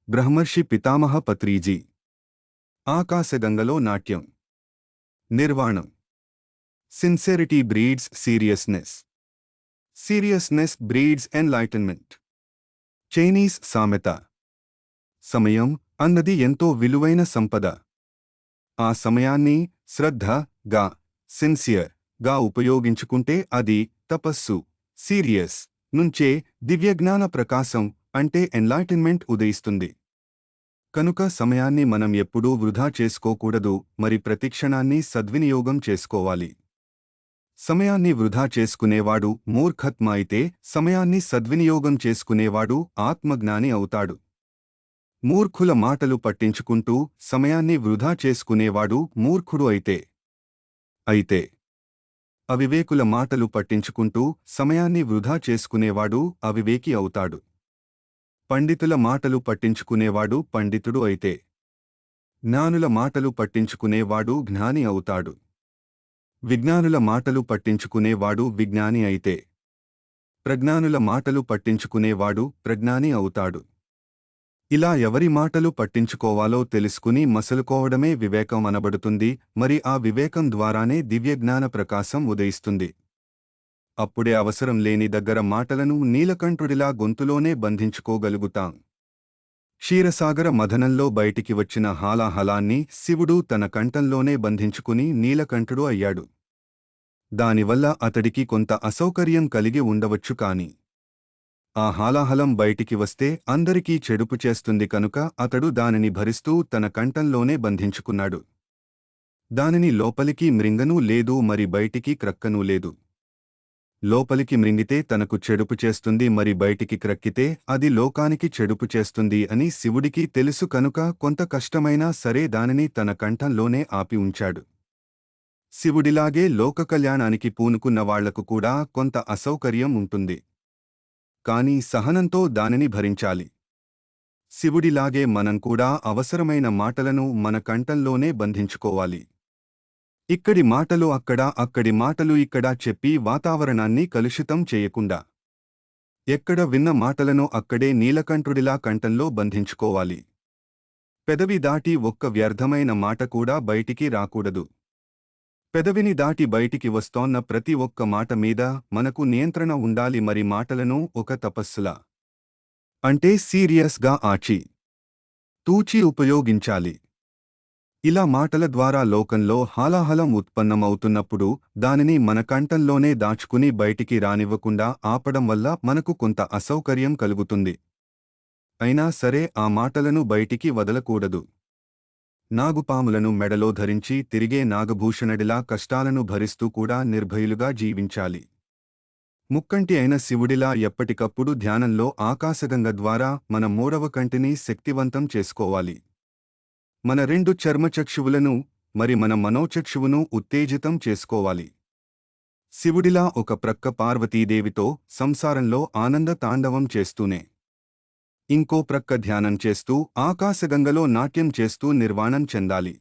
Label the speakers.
Speaker 1: బ్రహ్మర్షి పితామహ పత్రీజీ. ఆకాశగంగలో నాట్యం. నిర్వాణం. Sincerity breeds seriousness. Seriousness breeds enlightenment. Chinese సామెత. సమయం అన్నది ఎంతో విలువైన సంపద. ఆ సమయాన్ని శ్రద్ధ గా ఉపయోగించుకుంటే అది తపస్సు సీరియస్ నుంచే దివ్యజ్ఞాన ప్రకాశం అంటే ఎన్లైటన్మెంట్ ఉదయిస్తుంది. కనుక సమయాన్ని మనం ఎప్పుడూ వృధా చేసుకోకూడదు, మరి ప్రతిక్షణాన్ని సద్వినియోగం చేసుకోవాలి. సమయాన్ని వృధా చేసుకునేవాడు మూర్ఖత్మ అయితే సమయాన్ని సద్వినియోగం చేసుకునేవాడు ఆత్మజ్ఞాని అవుతాడు. మూర్ఖుల మాటలు పట్టించుకుంటూ సమయాన్ని వృధా చేసుకునేవాడు మూర్ఖుడు అయితే అవివేకుల మాటలు పట్టించుకుంటూ సమయాన్ని వృధా చేసుకునేవాడు అవివేకి అవుతాడు. పండితుల మాటలు పట్టించుకునేవాడు పండితుడు అయితే జ్ఞానుల మాటలు పట్టించుకునేవాడు జ్ఞాని అవుతాడు. విజ్ఞానుల మాటలు పట్టించుకునేవాడు విజ్ఞాని అయితే ప్రజ్ఞానుల మాటలు పట్టించుకునేవాడు ప్రజ్ఞాని అవుతాడు. ఇలా ఎవరి మాటలు పట్టించుకోవాలో తెలుసుకుని మసలుకోవడమే వివేకం అనబడుతుంది. మరి ఆ వివేకం ద్వారానే దివ్యజ్ఞాన ప్రకాశం ఉదయిస్తుంది. అప్పుడే అవసరం లేని దగ్గర మాటలను నీలకంఠుడిలా గొంతులోనే బంధించుకోగలుగుతాం. క్షీరసాగర మథనంలో బయటికి వచ్చిన హాలాహలాన్ని శివుడు తన కంఠంలోనే బంధించుకుని నీలకంఠుడు అయ్యాడు. దానివల్ల అతడికి కొంత అసౌకర్యం కలిగి ఉండవచ్చు, కాని ఆ హాలాహలం బయటికి వస్తే అందరికీ చెడుపు చేస్తుంది కనుక అతడు దానిని భరిస్తూ తన కంఠంలోనే బంధించుకున్నాడు. దానిని లోపలికి మ్రింగనూ లేదు, మరి బయటికి క్రక్కనూ లేదు. లోపలికి మ్రింగితే తనకు చెడుపు చేస్తుంది, మరి బయటికి క్రక్కితే అది లోకానికి చెడుపు చేస్తుంది అని శివుడికి తెలుసు కనుక కొంత కష్టమైనా సరే దానిని తన కంఠంలోనే ఆపి ఉంచాడు. శివుడిలాగే లోకకల్యాణానికి పూనుకున్న వాళ్లకు కూడా కొంత అసౌకర్యం ఉంటుంది, కాని సహనంతో దానిని భరించాలి. శివుడిలాగే మనం కూడా అవసరమైన మాటలను మన కంఠంలోనే బంధించుకోవాలి. ఇక్కడి మాటలు అక్కడ, అక్కడి మాటలు ఇక్కడ చెప్పి వాతావరణాన్ని కలుషితం చేయకుండా ఎక్కడ విన్న మాటలను అక్కడే నీలకంఠుడిలా కంఠంలో బంధించుకోవాలి. పెదవి దాటి ఒక్క వ్యర్థమైన మాట కూడా బయటికి రాకూడదు. పెదవిని దాటి బయటికి వస్తోన్న ప్రతి ఒక్క మాట మీద మనకు నియంత్రణ ఉండాలి. మరి మాటలను ఒక తపస్సులా అంటే సీరియస్గా ఆచి తూచి ఉపయోగించాలి. ఇలా మాటల ద్వారా లోకంలో హాలాహలం ఉత్పన్నమవుతున్నప్పుడు దానిని మన కంఠంలోనే దాచుకుని బయటికి రానివ్వకుండా ఆపడం వల్ల మనకు కొంత అసౌకర్యం కలుగుతుంది. అయినా సరే ఆ మాటలను బయటికి వదలకూడదు. నాగుపాములను మెడలో ధరించి తిరిగే నాగభూషణుడిలా కష్టాలను భరిస్తూ కూడా నిర్భయులుగా జీవించాలి. ముక్కంటి అయిన శివుడిలా ఎప్పటికప్పుడు ధ్యానంలో ఆకాశగంగ ద్వారా మన మూడవ కంటిని శక్తివంతం చేసుకోవాలి. మన రెండు చర్మచక్షువులను మరి మన మనోచక్షువును ఉత్తేజితం చేసుకోవాలి. శివుడిలా ఒక ప్రక్క పార్వతీదేవితో సంసారంలో ఆనంద తాండవం చేస్తూనే ఇంకో ప్రక్క ధ్యానం చేస్తూ ఆకాశగంగలో నాట్యం చేస్తూ నిర్వాణం చెందాలి.